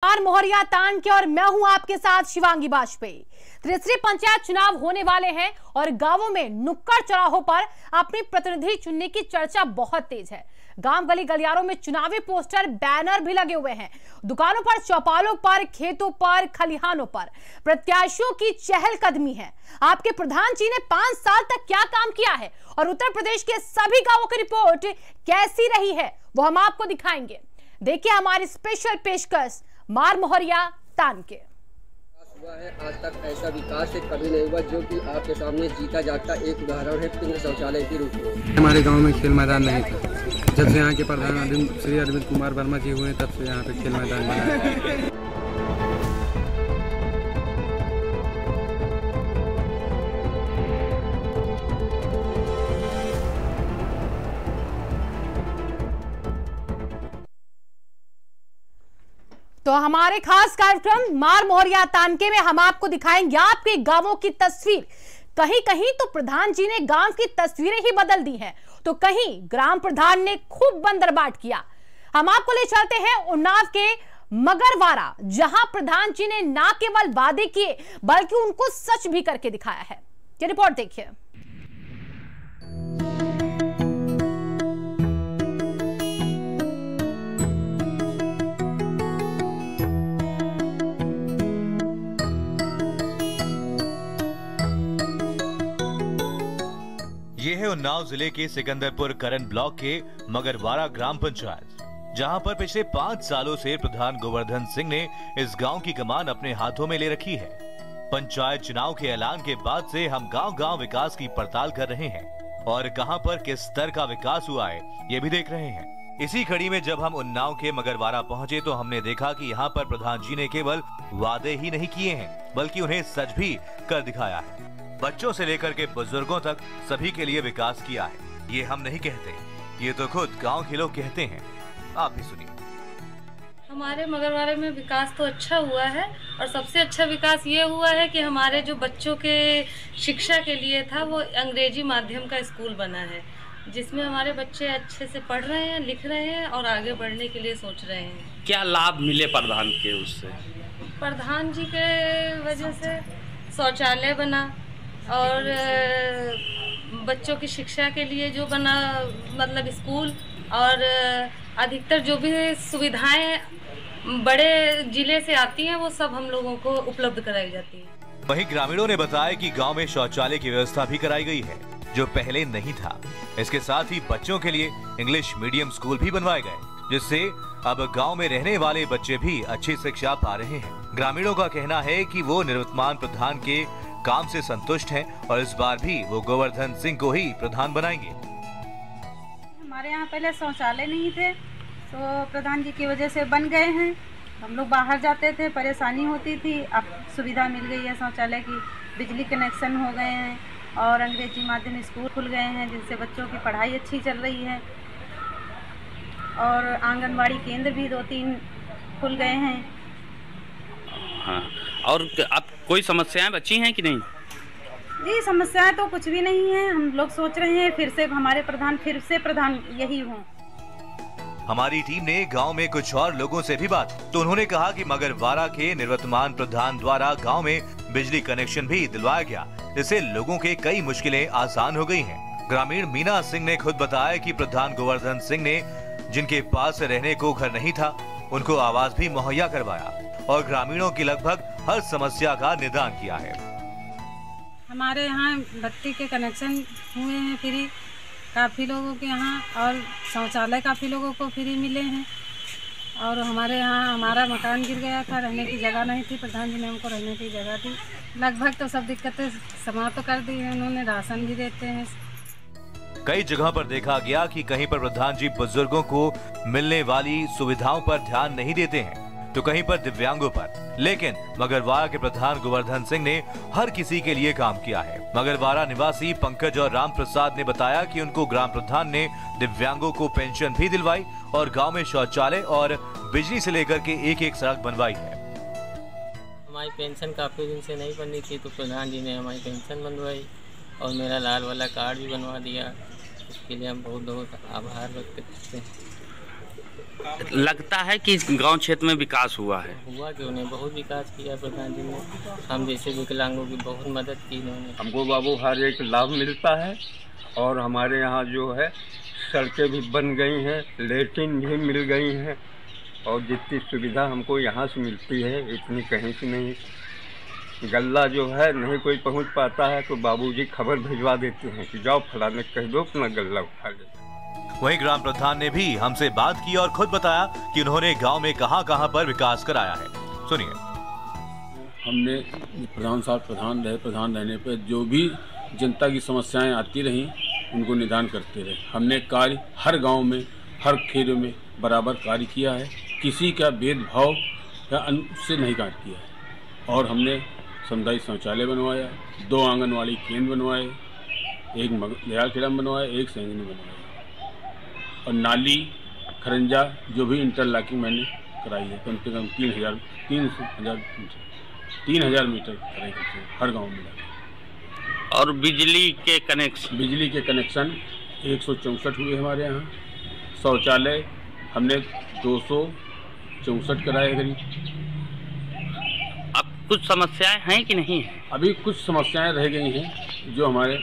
मोहरिया तान के और मैं हूं आपके साथ शिवांगी वाजपेयी। तीसरे पंचायत चुनाव होने वाले हैं और गांवों में नुक्कड़ चौराहों पर अपनी प्रतिनिधि चुनने की चर्चा बहुत तेज है। गांव गली गलियारों में चुनावी पोस्टर बैनर भी लगे हुए हैं। दुकानों पर, चौपालों पर, खेतों पर, खलिहानों पर प्रत्याशियों की चहलकदमी है। आपके प्रधान जी ने 5 साल तक क्या काम किया है और उत्तर प्रदेश के सभी गांवों की रिपोर्ट कैसी रही है वो हम आपको दिखाएंगे। देखिए हमारी स्पेशल पेशकश मार मोहरिया तान के। हुआ है आज तक ऐसा विकास से कभी नहीं हुआ, जो कि आपके सामने जीता जागता एक उदाहरण है पिंड शौचालय के रूप में। हमारे गांव में खेल मैदान नहीं था। जब से यहाँ के प्रधान श्री अरविंद कुमार वर्मा जी हुए तब से यहाँ पे खेल मैदान बना। तो हमारे खास कार्यक्रम मार मोहरिया तानके में हम आपको दिखाएंगे आपके गांवों की तस्वीर। कहीं कहीं तो प्रधान जी ने गांव की तस्वीरें ही बदल दी हैं, तो कहीं ग्राम प्रधान ने खूब बंदरबाट किया। हम आपको ले चलते हैं उन्नाव के मगरवाड़ा, जहां प्रधान जी ने ना केवल वादे किए बल्कि उनको सच भी करके दिखाया है। ये रिपोर्ट देखिए। ये है उन्नाव जिले के सिकंदरपुर करन ब्लॉक के मगरवाड़ा ग्राम पंचायत, जहां पर पिछले 5 सालों से प्रधान गोवर्धन सिंह ने इस गांव की कमान अपने हाथों में ले रखी है। पंचायत चुनाव के ऐलान के बाद से हम गांव-गांव विकास की पड़ताल कर रहे हैं और कहां पर किस स्तर का विकास हुआ है ये भी देख रहे हैं। इसी कड़ी में जब हम उन्नाव के मगरवाड़ा पहुंचे तो हमने देखा कि यहाँ पर प्रधान जी ने केवल वादे ही नहीं किए हैं बल्कि उन्हें सच भी कर दिखाया है। बच्चों से लेकर के बुजुर्गों तक सभी के लिए विकास किया है। ये हम नहीं कहते, ये तो खुद गांव के लोग कहते हैं। आप भी सुनिए। हमारे मगरवाड़े में विकास तो अच्छा हुआ है और सबसे अच्छा विकास ये हुआ है कि हमारे जो बच्चों के शिक्षा के लिए था वो अंग्रेजी माध्यम का स्कूल बना है, जिसमें हमारे बच्चे अच्छे से पढ़ रहे हैं, लिख रहे हैं और आगे बढ़ने के लिए सोच रहे हैं। क्या लाभ मिले प्रधान के उससे? प्रधान जी के वजह से शौचालय बना और बच्चों की शिक्षा के लिए जो बना, मतलब स्कूल, और अधिकतर जो भी सुविधाएं बड़े जिले से आती हैं वो सब हम लोगों को उपलब्ध कराई जाती है। वहीं ग्रामीणों ने बताया कि गांव में शौचालय की व्यवस्था भी कराई गई है जो पहले नहीं था। इसके साथ ही बच्चों के लिए इंग्लिश मीडियम स्कूल भी बनवाए गए, जिससे अब गांव में रहने वाले बच्चे भी अच्छी शिक्षा पा रहे हैं। ग्रामीणों का कहना है कि वो निवर्तमान प्रधान के काम से संतुष्ट हैं और इस बार भी वो गोवर्धन सिंह को ही प्रधान बनाएंगे। हमारे यहाँ पहले शौचालय नहीं थे तो प्रधान जी की वजह से बन गए हैं। हम लोग बाहर जाते थे, परेशानी होती थी, अब सुविधा मिल गई है शौचालय की। बिजली कनेक्शन हो गए हैं और अंग्रेजी माध्यम स्कूल खुल गए हैं, जिनसे बच्चों की पढ़ाई अच्छी चल रही है। और आंगनबाड़ी केंद्र भी 2-3 खुल गए हैं। हाँ, और अब कोई समस्याएं बची हैं कि नहीं? जी, समस्याएं तो कुछ भी नहीं है। हम लोग सोच रहे हैं फिर से हमारे प्रधान यही हों। हमारी टीम ने गांव में कुछ और लोगों से भी बात, तो उन्होंने कहा कि मगरवाड़ा के निवर्तमान प्रधान द्वारा गांव में बिजली कनेक्शन भी दिलवाया गया, जिससे लोगों के कई मुश्किलें आसान हो गई हैं। ग्रामीण मीना सिंह ने खुद बताया कि प्रधान गोवर्धन सिंह ने जिनके पास रहने को घर नहीं था उनको आवास भी मुहैया करवाया और ग्रामीणों की लगभग हर समस्या का निदान किया है। हमारे यहाँ बत्ती के कनेक्शन हुए हैं फ्री काफ़ी लोगों के यहाँ, और शौचालय काफ़ी लोगों को फ्री मिले हैं। और हमारे यहाँ हमारा मकान गिर गया था, रहने की जगह नहीं थी, प्रधान जी ने हमको रहने की जगह दी। लगभग तो सब दिक्कतें समाप्त कर दी है उन्होंने। राशन भी देते हैं। कई जगह पर देखा गया कि कहीं पर प्रधान जी बुजुर्गों को मिलने वाली सुविधाओं पर ध्यान नहीं देते हैं तो कहीं पर दिव्यांगों पर, लेकिन मगरवाड़ा के प्रधान गोवर्धन सिंह ने हर किसी के लिए काम किया है। मगरवाड़ा निवासी पंकज और राम प्रसाद ने बताया कि उनको ग्राम प्रधान ने दिव्यांगों को पेंशन भी दिलवाई और गांव में शौचालय और बिजली से लेकर के एक सड़क बनवाई है। हमारी पेंशन काफी दिन से नहीं बनी थी तो प्रधान जी ने हमारी पेंशन बनवाई और मेरा लाल वाला कार्ड भी बनवा दिया। इसके लिए हम बहुत बहुत आभार व्यक्त करते हैं। लगता है कि गांव क्षेत्र में विकास हुआ है? हुआ क्यों नहीं, बहुत विकास किया प्रधान जी ने। हम जैसे विकलांगों की बहुत मदद की इन्होंने। हमको बाबू हर एक लाभ मिलता है और हमारे यहाँ जो है सड़कें भी बन गई हैं, लेट्रिन भी मिल गई हैं और जितनी सुविधा हमको यहाँ से मिलती है इतनी कहीं से नहीं। गल्ला जो है नहीं कोई पहुँच पाता है तो बाबूजी खबर भिजवा देते हैं कि जाओ फलाने कह दो अपना गल्ला उठा ले। वहीं ग्राम प्रधान ने भी हमसे बात की और खुद बताया कि उन्होंने गांव में कहां-कहां पर विकास कराया है। सुनिए। हमने प्रधान साहब प्रधान रहने पर जो भी जनता की समस्याएं आती रहीं उनको निदान करते रहे। हमने कार्य हर गांव में हर खेल में बराबर कार्य किया है, किसी का भेदभाव या से नहीं कार्य किया है। और हमने सामुदायिक शौचालय बनवाया, 2 आंगनवाड़ी केंद्र बनवाए, एक दयाल खेड़ा बनवाया, एक सैंगनी बनवाया और नाली खरंजा जो भी इंटरलॉकिंग मैंने कराई है कम से कम 3,000 मीटर कराई हर गांव में। और बिजली के कनेक्शन 164 हुए हमारे यहाँ। शौचालय हमने 264 कराए करीब। अब कुछ समस्याएं हैं कि नहीं है? अभी कुछ समस्याएं रह गई हैं जो हमारे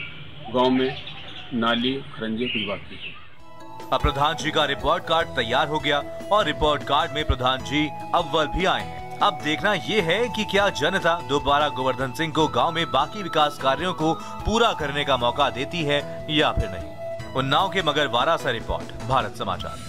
गांव में नाली खरंजे कुछ बाकी है। अब प्रधान जी का रिपोर्ट कार्ड तैयार हो गया और रिपोर्ट कार्ड में प्रधान जी अव्वल भी आए हैं। अब देखना ये है कि क्या जनता दोबारा गोवर्धन सिंह को गांव में बाकी विकास कार्यों को पूरा करने का मौका देती है या फिर नहीं। उन्नाव के मगरवाड़ा से रिपोर्ट, भारत समाचार।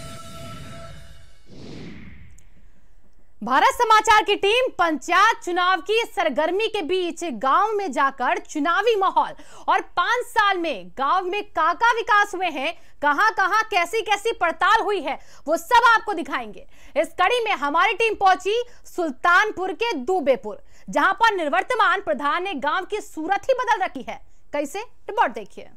भारत समाचार की टीम पंचायत चुनाव की सरगर्मी के बीच गांव में जाकर चुनावी माहौल और 5 साल में गांव में का विकास हुए हैं, कहां-कहां कैसी पड़ताल हुई है, वो सब आपको दिखाएंगे। इस कड़ी में हमारी टीम पहुंची सुल्तानपुर के दूबेपुर, जहां पर निवर्तमान प्रधान ने गांव की सूरत ही बदल रखी है। कैसे, रिपोर्ट देखिए।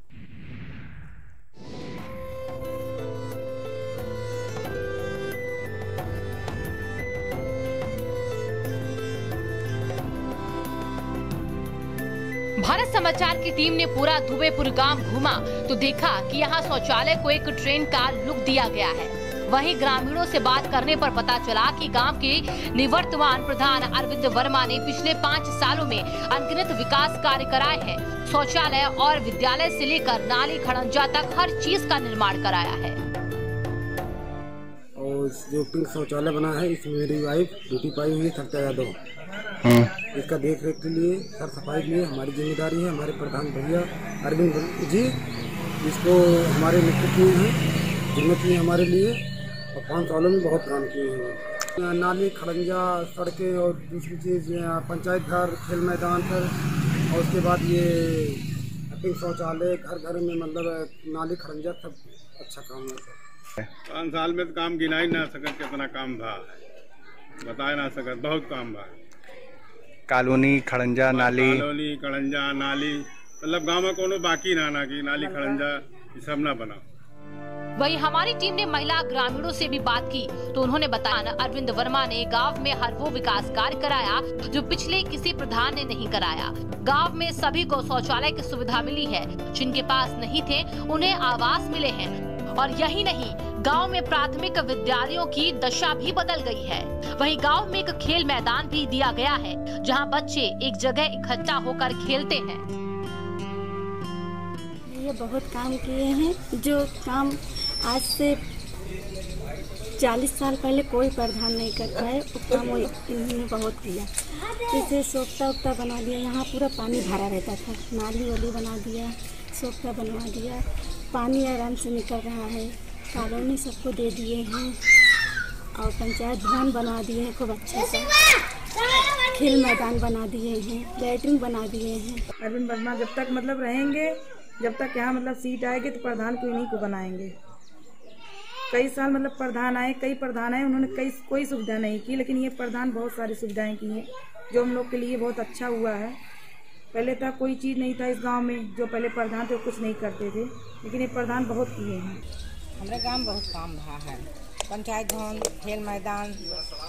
भारत समाचार की टीम ने पूरा दुबेपुर गांव घूमा तो देखा कि यहां शौचालय को एक ट्रेन का लुक दिया गया है। वहीं ग्रामीणों से बात करने पर पता चला कि गांव के निवर्तमान प्रधान अरविंद वर्मा ने पिछले 5 सालों में अनगिनत विकास कार्य कराए हैं। शौचालय और विद्यालय से लेकर नाली खड़ंजा तक हर चीज का निर्माण कराया है। और जो पिंक शौचालय बना है इसमें मेरी वाइफ ड्यूटी पाई हुई है सत्या यादव। इसका देख रेख के लिए, सर सफाई के लिए हमारी जिम्मेदारी है। हमारे प्रधान भैया अरविंद जी इसको हमारे नेतृत्व में हैं, जिम्मेदारी की हमारे लिए और 5 सालों में बहुत काम किए हैं। नाली खड़ंजा सड़कें और दूसरी चीज़ पंचायत घर, खेल मैदान पर और उसके बाद ये पिंक शौचालय घर में, मतलब नाली खड़ंजा सब अच्छा काम है सर। 5 साल में तो काम गिना ही ना सकत, कितना काम था बता ना सकत, बहुत काम था। कॉलोनी खड़ंजा नाली, मतलब गांव में कोनो बाकी ना कि नाली खड़ंजा ये सब ना बना। वहीं हमारी टीम ने महिला ग्रामीणों से भी बात की तो उन्होंने बताया अरविंद वर्मा ने गांव में हर वो विकास कार्य कराया जो पिछले किसी प्रधान ने नहीं कराया। गांव में सभी को शौचालय की सुविधा मिली है, जिनके पास नहीं थे उन्हें आवास मिले हैं। और यही नहीं, गांव में प्राथमिक विद्यालयों की दशा भी बदल गई है। वहीं गांव में एक खेल मैदान भी दिया गया है जहां बच्चे एक जगह इकट्ठा होकर खेलते हैं। ये बहुत काम किए हैं जो काम आज से 40 साल पहले कोई प्रधान नहीं कर पाए, वो काम इन्होंने बहुत किया। जैसे सोख्ता बना दिया, यहाँ पूरा पानी भरा रहता था, नाली वाली बना दिया, सोख्ता बनवा दिया, पानी आराम से निकल रहा है। कॉलोनी सबको दे दिए हैं और पंचायत भवन बना दिए हैं खूब अच्छा सा, खेल मैदान बना दिए हैं, लैट्रिन बना दिए हैं। अरविंद वर्मा जब तक मतलब रहेंगे, जब तक यहाँ मतलब सीट आएगी तो प्रधान को इन्हीं को बनाएंगे। कई साल मतलब प्रधान आए, कई प्रधान आए, उन्होंने कोई सुविधा नहीं की, लेकिन ये प्रधान बहुत सारी सुविधाएं की हैं जो हम लोग के लिए बहुत अच्छा हुआ है। पहले तक कोई चीज़ नहीं था इस गांव में, जो पहले प्रधान थे कुछ नहीं करते थे, लेकिन ये प्रधान बहुत किए हैं। हमारे गांव में बहुत काम रहा है, पंचायत भवन, खेल मैदान,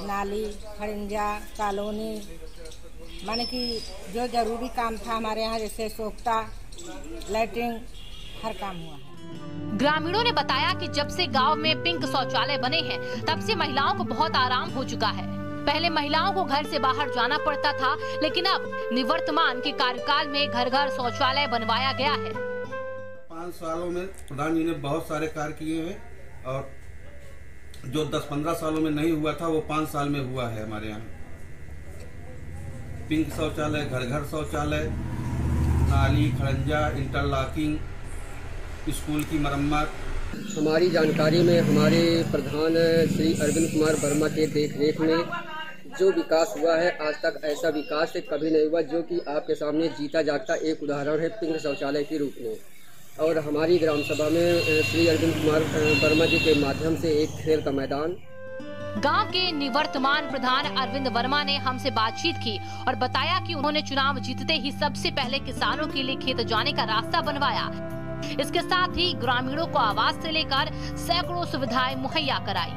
नाली खड़ंजा, कॉलोनी, माने कि जो जरूरी काम था हमारे यहाँ, जैसे सोख्ता, लैट्रिन, हर काम हुआ है। ग्रामीणों ने बताया कि जब से गांव में पिंक शौचालय बने हैं तब से महिलाओं को बहुत आराम हो चुका है। पहले महिलाओं को घर से बाहर जाना पड़ता था, लेकिन अब निवर्तमान के कार्यकाल में घर घर शौचालय बनवाया गया है। 5 सालों में प्रधान जी ने बहुत सारे कार्य किए हैं और जो 10-15 सालों में नहीं हुआ था वो 5 साल में हुआ है। हमारे यहाँ पिंक शौचालय, घर घर शौचालय, नाली खड़ंजा, इंटरलॉकिंग, स्कूल की मरम्मत। हमारी जानकारी में हमारे प्रधान श्री अरविंद कुमार वर्मा के देखरेख में जो विकास हुआ है, आज तक ऐसा विकास कभी नहीं हुआ, जो कि आपके सामने जीता जागता एक उदाहरण है पिंक शौचालय के रूप में। और हमारी ग्राम सभा में श्री अरविंद कुमार वर्मा जी के माध्यम से एक खेल का मैदान। गांव के निवर्तमान प्रधान अरविंद वर्मा ने हमसे बातचीत की और बताया कि उन्होंने चुनाव जीतते ही सबसे पहले किसानों के लिए खेत जाने का रास्ता बनवाया। इसके साथ ही ग्रामीणों को आवास से लेकर सैकड़ों सुविधाएं मुहैया कराई।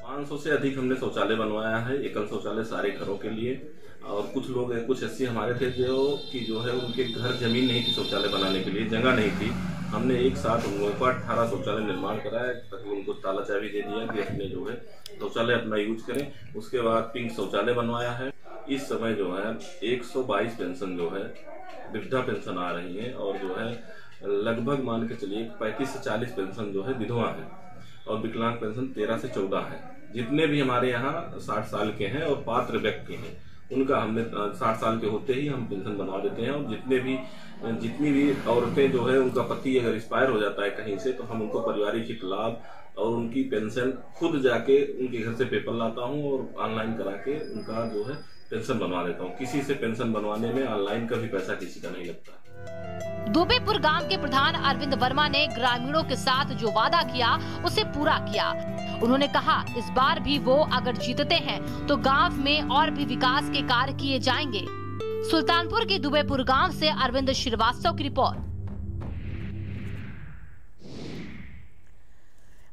500 से अधिक हमने शौचालय बनवाया है, एकल शौचालय सारे घरों के लिए। और कुछ लोग हैं, कुछ ऐसे हमारे थे जो है उनके घर जमीन नहीं थी शौचालय बनाने के लिए, जगह नहीं थी। हमने एक साथ उन लोगों को 18 शौचालय निर्माण कराया, ताकि उनको ताला चाबी दे दिया कि अपने जो है शौचालय अपना यूज करें। उसके बाद पिंक शौचालय बनवाया है। इस समय जो है 122 पेंशन जो है वृद्धा पेंशन आ रही है, और जो है लगभग मान के चलिए 35 से 40 पेंशन जो है विधवा है, और विकलांग पेंशन 13 से 14 है। जितने भी हमारे यहाँ 60 साल के हैं और पात्र व्यक्ति हैं, उनका हमने 60 साल के होते ही हम पेंशन बनवा देते हैं। और जितनी भी औरतें जो है उनका पति अगर एक्सपायर हो जाता है कहीं से, तो हम उनको पारिवारिक हित लाभ और उनकी पेंशन खुद जाके उनके घर से पेपर लाता हूँ और ऑनलाइन करा के उनका जो है पेंशन बनवा देता हूँ। किसी से पेंशन बनवाने में ऑनलाइन का भी पैसा किसी का नहीं लगता। दुबेपुर गांव के प्रधान अरविंद वर्मा ने ग्रामीणों के साथ जो वादा किया उसे पूरा किया। उन्होंने कहा इस बार भी वो अगर जीतते हैं तो गांव में और भी विकास के कार्य किए जाएंगे। सुल्तानपुर के दुबेपुर गांव से अरविंद श्रीवास्तव की रिपोर्ट।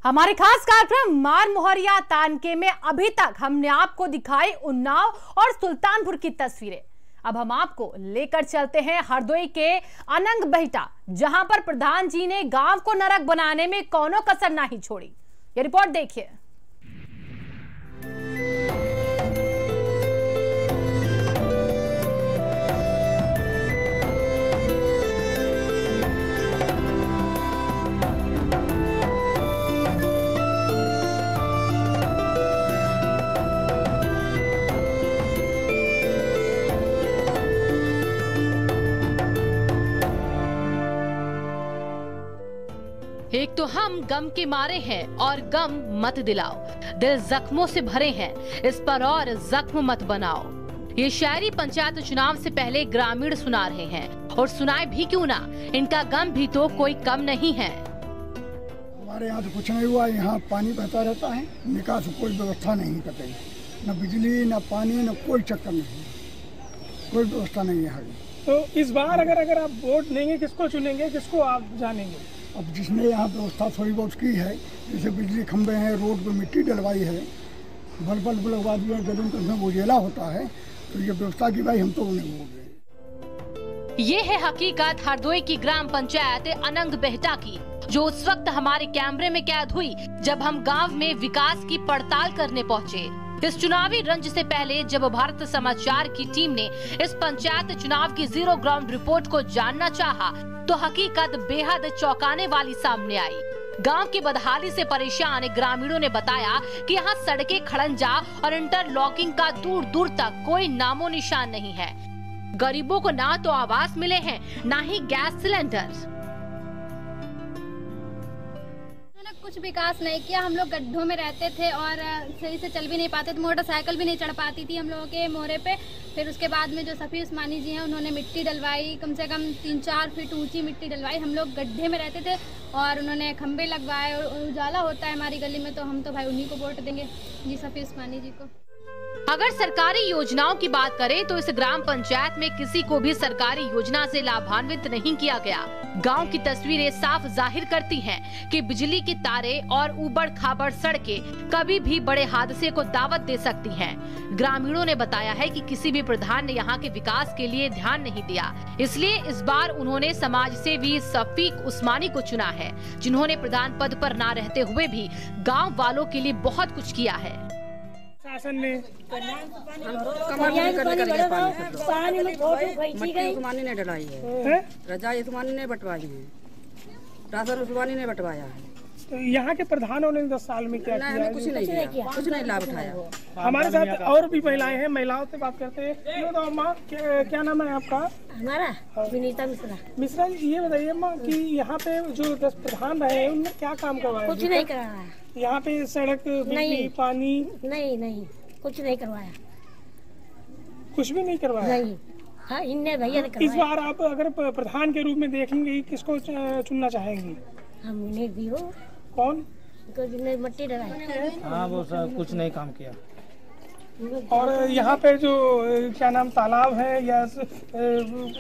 हमारे खास कार्यक्रम मार मोहरिया तानके में अभी तक हमने आपको दिखाई उन्नाव और सुल्तानपुर की तस्वीरें। अब हम आपको लेकर चलते हैं हरदोई के अनंग बहिटा, जहां पर प्रधान जी ने गांव को नरक बनाने में कौनो कसर नहीं छोड़ी। ये रिपोर्ट देखिए। एक तो हम गम के मारे हैं और गम मत दिलाओ, दिल जख्मों से भरे हैं, इस पर और जख्म मत बनाओ। ये शायरी पंचायत चुनाव से पहले ग्रामीण सुना रहे हैं, और सुनाए भी क्यों ना, इनका गम भी तो कोई कम नहीं है। हमारे यहाँ तो कुछ नहीं हुआ, यहाँ पानी बहता रहता है, निकास कोई व्यवस्था नहीं करते, न बिजली न पानी न कोई चक्कर नहीं, कोई व्यवस्था नहीं है। तो इस बार अगर आप वोट देंगे, किसको चुनेंगे, किसको आप जानेंगे? अब जिसने यहाँ व्यवस्था थोड़ी बहुत की है, जैसे बिजली खंभे हैं, रोड पे मिट्टी डलवाई है, बल्ब लगवा दिया, जमीन पर उजेला होता है, तो ये व्यवस्था की भाई हम तो उन्हें बोल रहे। ये है हकीकत हरदोई की ग्राम पंचायत अनंग बहिटा की, जो उस वक्त हमारे कैमरे में कैद हुई जब हम गांव में विकास की पड़ताल करने पहुंचे। इस चुनावी रंज से पहले जब भारत समाचार की टीम ने इस पंचायत चुनाव की जीरो ग्राउंड रिपोर्ट को जानना चाहा, तो हकीकत बेहद चौंकाने वाली सामने आई। गांव की बदहाली से परेशान ग्रामीणों ने बताया कि यहाँ सड़कें खड़ंजा और इंटरलॉकिंग का दूर दूर तक कोई नामो निशान नहीं है। गरीबों को ना तो आवास मिले हैं, ना ही गैस सिलेंडर। कुछ विकास नहीं किया, हम लोग गड्ढों में रहते थे और सही से चल भी नहीं पाते थे, मोटरसाइकिल भी नहीं चढ़ पाती थी हम लोगों के मोहरे पे। फिर उसके बाद में जो सफ़ी उस्मानी जी हैं, उन्होंने मिट्टी डलवाई, कम से कम 3-4 फीट ऊंची मिट्टी डलवाई। हम लोग गड्ढे में रहते थे और उन्होंने खंबे लगवाए और उजाला होता है हमारी गली में, तो हम तो भाई उन्हीं को वोट देंगे जी, सफ़ी उस्मानी जी को। अगर सरकारी योजनाओं की बात करें तो इस ग्राम पंचायत में किसी को भी सरकारी योजना से लाभान्वित नहीं किया गया। गांव की तस्वीरें साफ जाहिर करती हैं कि बिजली की तारे और ऊबड़ खाबड़ सड़कें कभी भी बड़े हादसे को दावत दे सकती हैं। ग्रामीणों ने बताया है कि किसी भी प्रधान ने यहां के विकास के लिए ध्यान नहीं दिया, इसलिए इस बार उन्होंने समाज सेवी शफीक उस्मानी को चुना है, जिन्होंने प्रधान पद पर ना रहते हुए भी गाँव वालों के लिए बहुत कुछ किया है। शासन ने उस्मानी ने डलाई है, रजाई उस्मानी ने बंटवाई है, राशन उस्मानी ने बंटवाया है। तो यहाँ के प्रधानों ने 10 साल में क्या किया? कुछ नहीं किया, कुछ नहीं लाभ उठाया। हमारे साथ और भी महिलाएं हैं, महिलाओं से बात करते हैं। ये बताओ माँ, क्या नाम है आपका? हमारा विनीता मिश्रा। मिश्रा जी, ये बताइए माँ कि यहाँ पे जो 10 प्रधान रहे हैं उनने क्या काम करवाया? कुछ नहीं करवाया। यहाँ पे सड़क, बिजली, पानी? नहीं, कुछ नहीं करवाया। कुछ भी नहीं करवाया? नहीं। हाँ, इनने भैया ने करवाया। इस बार आप अगर प्रधान के रूप में देखेंगे, किसको चुनना चाहेंगी? हम उन्हें भी हो। कौन? मट्टी डलाई। हाँ, वो सब कुछ नहीं काम किया। और यहाँ पे जो क्या नाम तालाब है या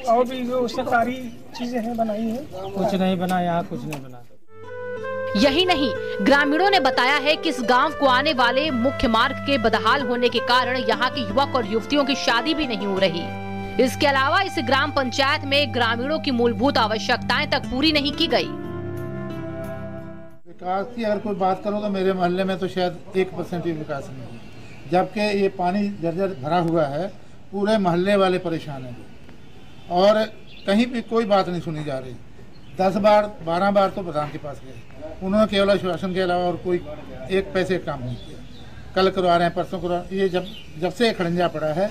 और भी जो सरकारी चीजें हैं बनाई हैं? कुछ नहीं बना, यहाँ कुछ नहीं बना। यही नहीं, ग्रामीणों ने बताया है कि इस गांव को आने वाले मुख्य मार्ग के बदहाल होने के कारण यहाँ के युवक और युवतियों की शादी भी नहीं हो रही। इसके अलावा इस ग्राम पंचायत में ग्रामीणों की मूलभूत आवश्यकताएं तक पूरी नहीं की गई। विकास की अगर कोई बात करो तो मेरे मोहल्ले में तो शायद 1% भी विकास नहीं है, जबकि ये पानी जर्जर भरा हुआ है, पूरे मोहल्ले वाले परेशान हैं और कहीं भी कोई बात नहीं सुनी जा रही। 10 बार 12 बार तो प्रधान के पास गए, उन्होंने केवल आश्वासन के अलावा और कोई एक पैसे काम नहीं किया। कल करवा रहे हैं, परसों करवा, ये जब से खड़ंजा पड़ा है,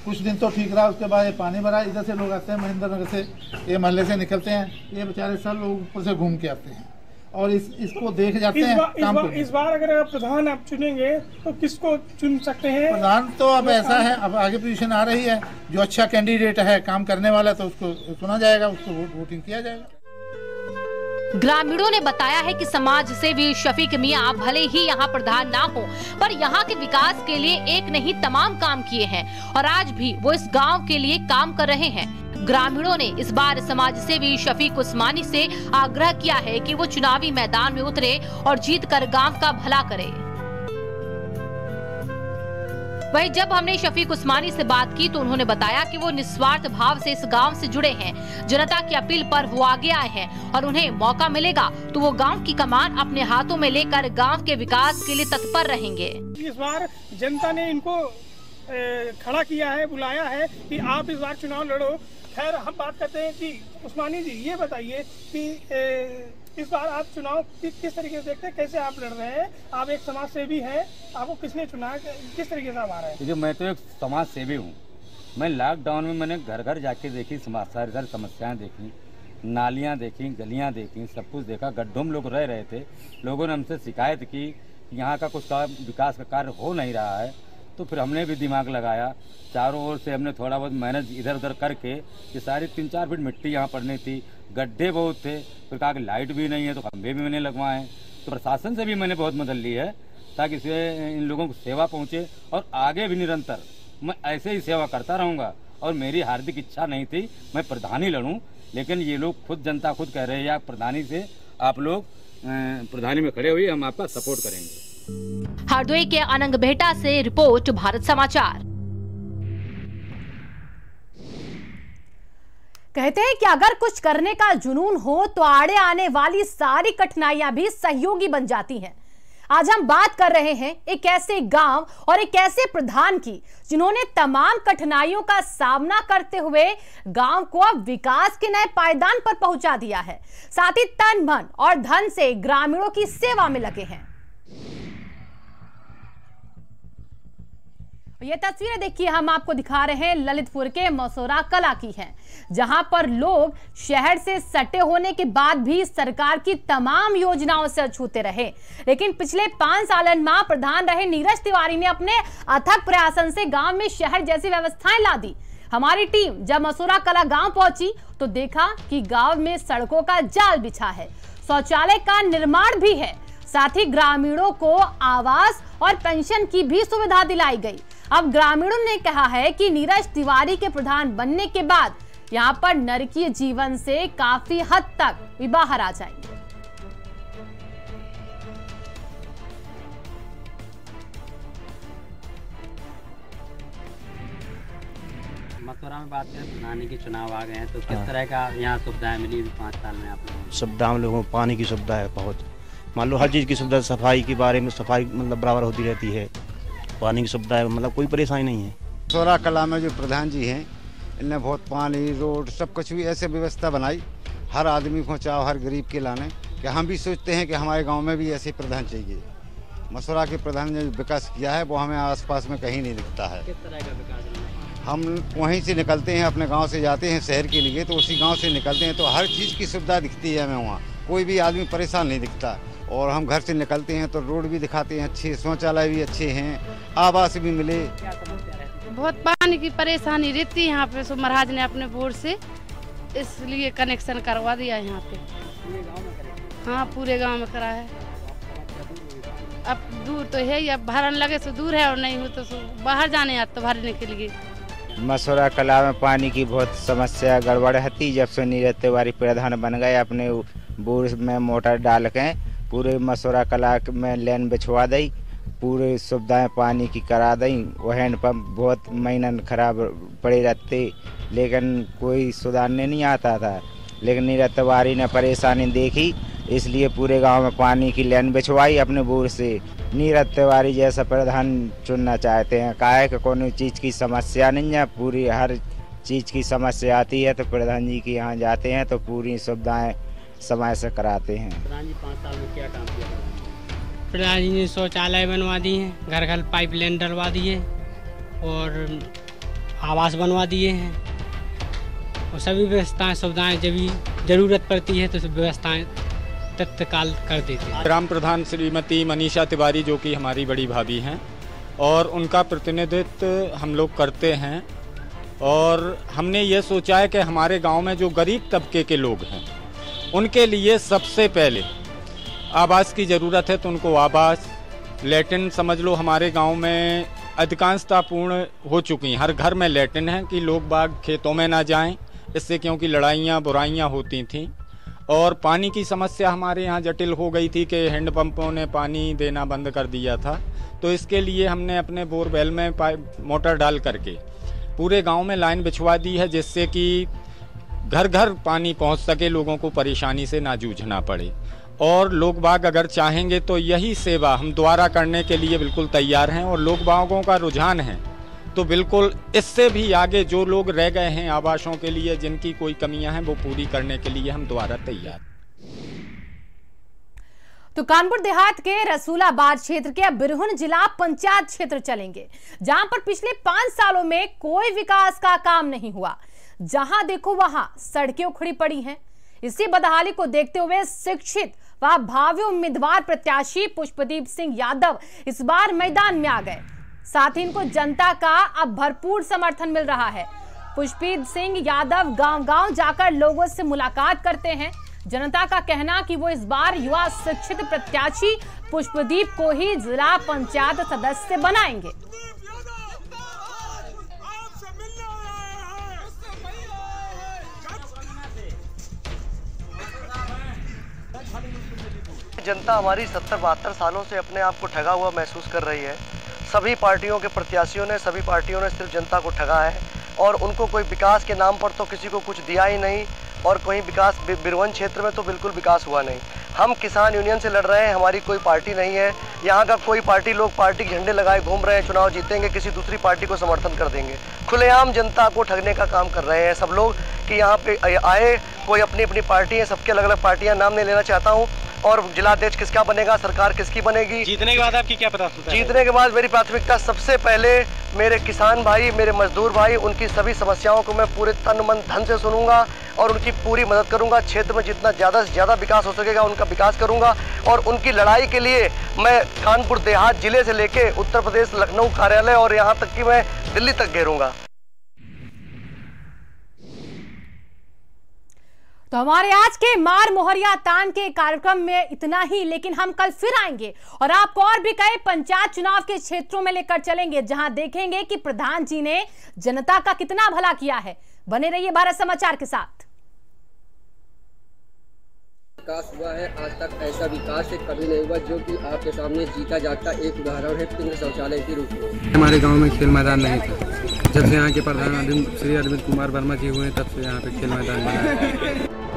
कुछ दिन तो ठीक रहा, उसके बाद ये पानी भरा। इधर से लोग आते हैं महेंद्र नगर से, ये मोहल्ले से निकलते हैं, ये बेचारे सब लोग ऊपर से घूम के आते हैं और इसको देख जाते हैं। इस बार अगर प्रधान आप चुनेंगे तो किसको चुन सकते हैं? प्रधान तो अब ऐसा है, अब आगे पोजीशन आ रही है, जो अच्छा कैंडिडेट है, काम करने वाला, तो उसको चुना जाएगा, उसको वोटिंग किया जाएगा। ग्रामीणों ने बताया है कि समाज सेवी शफीक मियां भले ही यहाँ प्रधान ना हो, पर यहाँ के विकास के लिए एक नहीं तमाम काम किए हैं और आज भी वो इस गांव के लिए काम कर रहे हैं। ग्रामीणों ने इस बार समाज सेवी शफीक उस्मानी से आग्रह किया है कि वो चुनावी मैदान में उतरे और जीतकर गांव का भला करे। वहीं जब हमने शफीक उस्मानी से बात की तो उन्होंने बताया कि वो निस्वार्थ भाव से इस गांव से जुड़े हैं। जनता की अपील पर वो आगे आए हैं और उन्हें मौका मिलेगा तो वो गांव की कमान अपने हाथों में लेकर गांव के विकास के लिए तत्पर रहेंगे। इस बार जनता ने इनको खड़ा किया है, बुलाया है कि आप इस बार चुनाव लड़ो। खैर, हम बात करते हैं कि उस्मानी जी, ये बताइए कि इस बार आप चुनाव किस तरीके से देखते हैं, कैसे आप लड़ रहे हैं? आप एक समाज सेवी हैं, आपको किसने चुना, किस तरीके से आप आ रहे हैं? देखिए, मैं तो एक समाज सेवी हूँ। मैं लॉकडाउन में मैंने घर घर जाके देखी, सारी समस्याएं देखी, नालियाँ देखी, गलियाँ देखी, सब कुछ देखा। गड्ढों में लोग रह रहे थे, लोगों ने हमसे शिकायत की यहाँ का कुछ विकास का कार्य हो नहीं रहा है। तो फिर हमने भी दिमाग लगाया, चारों ओर से हमने थोड़ा बहुत मैनेज इधर उधर करके, ये सारी 3-4 फीट मिट्टी यहाँ पड़नी थी, गड्ढे बहुत थे, फिर कहा कि लाइट भी नहीं है तो खंभे भी मैंने लगवाए। तो प्रशासन से भी मैंने बहुत मदद ली है ताकि इसे इन लोगों को सेवा पहुँचे और आगे भी निरंतर मैं ऐसे ही सेवा करता रहूँगा। और मेरी हार्दिक इच्छा नहीं थी मैं प्रधानी लड़ूँ, लेकिन ये लोग खुद, जनता खुद कह रहे हैं या प्रधानी से आप लोग प्रधानी में खड़े हुए, हम आपका सपोर्ट करेंगे। हरदोई के अनंग बेहटा से रिपोर्ट, भारत समाचार। कहते हैं कि अगर कुछ करने का जुनून हो तो आड़े आने वाली सारी कठिनाइयां भी सहयोगी बन जाती हैं। आज हम बात कर रहे हैं एक ऐसे गांव और एक ऐसे प्रधान की जिन्होंने तमाम कठिनाइयों का सामना करते हुए गांव को अब विकास के नए पायदान पर पहुंचा दिया है, साथ ही तन मन और धन से ग्रामीणों की सेवा में लगे हैं। ये तस्वीरें देखिए, हम आपको दिखा रहे हैं ललितपुर के मसौरा कला की हैं, जहां पर लोग शहर से सटे होने के बाद भी सरकार की तमाम योजनाओं से अछूते रहे, लेकिन पिछले 5 सालन में प्रधान रहे नीरज तिवारी ने अपने अथक प्रयासन से गांव में शहर जैसी व्यवस्थाएं ला दी। हमारी टीम जब मसौरा कला गांव पहुंची तो देखा कि गांव में सड़कों का जाल बिछा है, शौचालय का निर्माण भी है, साथ ही ग्रामीणों को आवास और पेंशन की भी सुविधा दिलाई गई। अब ग्रामीणों ने कहा है कि नीरज तिवारी के प्रधान बनने के बाद यहाँ पर नरकीय जीवन से काफी हद तक भी बाहर आ जाएंगे। मथुरा में बात करें, प्रधानी के चुनाव आ गए हैं तो किस तरह का यहाँ सुविधाएं मिली 5 साल में आप लोगों? सुविधा हम लोगों को पानी की सुविधा है बहुत, मान लो हर चीज़ की सुविधा, सफाई के बारे में सफाई मतलब बराबर होती रहती है, पानी की सुविधा है, मतलब कोई परेशानी नहीं है। मथुरा कला में जो प्रधान जी हैं इनने बहुत पानी रोड सब कुछ भी ऐसे व्यवस्था बनाई हर आदमी को चाहो हर गरीब के लाने, कि हम भी सोचते हैं कि हमारे गाँव में भी ऐसे प्रधान चाहिए। मथुरा के प्रधान ने जो विकास किया है वो हमें आसपास में कहीं नहीं दिखता है। किस तरह का विकास? हम वहीं से निकलते हैं, अपने गांव से जाते हैं शहर के लिए, तो उसी गांव से निकलते हैं तो हर चीज़ की सुविधा दिखती है हमें वहाँ, कोई भी आदमी परेशान नहीं दिखता। और हम घर से निकलते हैं तो रोड भी दिखाते हैं अच्छे, शौचालय भी अच्छे हैं, आवास भी मिले। बहुत पानी की परेशानी रहती है यहाँ पे, सो महाराज ने अपने बोर्ड से इसलिए कनेक्शन करवा दिया यहाँ पे। हाँ पूरे गाँव में करा है। अब दूर तो है, या भरन लगे तो दूर है और नहीं हो तो बाहर जाने आता तो भरने के लिए। मथुरा कला में पानी की बहुत समस्या गड़बड़ थी, जब से नीरज तिवारी प्रधान बन गए अपने बोर में मोटर डाल के पूरे मथुरा कला में लाइन बिछवा दी, पूरे सुविधाएं पानी की करा दी। वो हैंडपम्प बहुत महीना खराब पड़े रहते लेकिन कोई सुधारने नहीं आता था, लेकिन नीरज तिवारी ने परेशानी देखी इसलिए पूरे गांव में पानी की लाइन बिछवाई अपने बोर से। नीरज तिवारी जैसा प्रधान चुनना चाहते हैं, काहे कि कोई चीज़ की समस्या नहीं है, पूरी हर चीज़ की समस्या आती है तो प्रधान जी के यहाँ जाते हैं तो पूरी सुविधाएं समय से कराते हैं। प्रधान जी 5 साल में क्या काम किया? प्रधान जी ने शौचालय बनवा दिए हैं, घर घर पाइप लाइन डलवा दिए और आवास बनवा दिए हैं और सभी व्यवस्थाएं सुविधाएं जब भी जरूरत पड़ती है तो सब व्यवस्थाएं तत्काल कर देते हैं। ग्राम प्रधान श्रीमती मनीषा तिवारी जो कि हमारी बड़ी भाभी हैं और उनका प्रतिनिधित्व हम लोग करते हैं और हमने ये सोचा है कि हमारे गांव में जो गरीब तबके के लोग हैं उनके लिए सबसे पहले आवास की ज़रूरत है, तो उनको आवास, लैट्रिन समझ लो हमारे गांव में अधिकांशता पूर्ण हो चुकी हैं। हर घर में लैट्रिन है कि लोग बाग खेतों में ना जाएं, इससे क्योंकि लड़ाइयाँ बुराइयाँ होती थीं। और पानी की समस्या हमारे यहाँ जटिल हो गई थी कि हैंडपम्पों ने पानी देना बंद कर दिया था, तो इसके लिए हमने अपने बोरवेल में मोटर डाल करके पूरे गांव में लाइन बिछवा दी है, जिससे कि घर घर पानी पहुंच सके, लोगों को परेशानी से ना जूझना पड़े। और लोग बाग अगर चाहेंगे तो यही सेवा हम दोबारा करने के लिए बिल्कुल तैयार हैं और लोग बागों का रुझान है तो बिल्कुल इससे भी आगे जो लोग रह गए हैं आवासों के लिए, जिनकी कोई कमियां हैं, वो पूरी करने के लिए हम दोबारा तैयार। तो कानपुर देहात के रसूलाबाद क्षेत्र के बिरहुन जिला पंचायत क्षेत्र चलेंगे, जहां पर पिछले 5 सालों में कोई विकास का काम नहीं हुआ। जहां देखो वहां सड़कें उखड़ी पड़ी हैं। इसी बदहाली को देखते हुए शिक्षित व भावी उम्मीदवार प्रत्याशी पुष्पदीप सिंह यादव इस बार मैदान में आ गए। साथ ही इनको जनता का अब भरपूर समर्थन मिल रहा है। पुष्पदीप सिंह यादव गांव-गांव जाकर लोगों से मुलाकात करते हैं। जनता का कहना कि वो इस बार युवा शिक्षित प्रत्याशी पुष्पदीप को ही जिला पंचायत सदस्य बनाएंगे। जनता हमारी 70-72 सालों से अपने आप को ठगा हुआ महसूस कर रही है। सभी पार्टियों के प्रत्याशियों ने, सभी पार्टियों ने सिर्फ जनता को ठगा है और उनको कोई विकास के नाम पर तो किसी को कुछ दिया ही नहीं और कोई विकास बिरवन क्षेत्र में तो बिल्कुल विकास हुआ नहीं। हम किसान यूनियन से लड़ रहे हैं, हमारी कोई पार्टी नहीं है। यहाँ का कोई पार्टी, लोग पार्टी के झंडे लगाए घूम रहे हैं, चुनाव जीतेंगे किसी दूसरी पार्टी को समर्थन कर देंगे। खुलेआम जनता को ठगने का काम कर रहे हैं सब लोग कि यहाँ पे आए, कोई अपनी अपनी पार्टी है, सबके अलग अलग पार्टियाँ, नाम नहीं लेना चाहता हूँ। और जिलाध्यक्ष किसका बनेगा, सरकार किसकी बनेगी, जीतने के बाद आपकी क्या प्राथमिकता है? जीतने के बाद मेरी प्राथमिकता सबसे पहले मेरे किसान भाई, मेरे मजदूर भाई, उनकी सभी समस्याओं को मैं पूरे तन मन धन से सुनूंगा और उनकी पूरी मदद करूंगा। क्षेत्र में जितना ज़्यादा से ज़्यादा विकास हो सकेगा उनका विकास करूंगा और उनकी लड़ाई के लिए मैं कानपुर देहात जिले से लेके उत्तर प्रदेश लखनऊ कार्यालय और यहाँ तक कि मैं दिल्ली तक घेरूंगा। तो हमारे आज के मार मोहरिया तान के कार्यक्रम में इतना ही, लेकिन हम कल फिर आएंगे और आपको और भी कई पंचायत चुनाव के क्षेत्रों में लेकर चलेंगे, जहां देखेंगे कि प्रधान जी ने जनता का कितना भला किया है। बने रहिए भारत समाचार के साथ। विकास हुआ है, आज तक ऐसा विकास से कभी नहीं हुआ, जो कि आपके सामने जीता जागता एक उदाहरण है पिंड शौचालय के रूप में। हमारे गांव में खेल मैदान नहीं था, जब से यहाँ के प्रधान श्री अरविंद कुमार वर्मा जी हुए तब से यहाँ पे खेल मैदान बना है।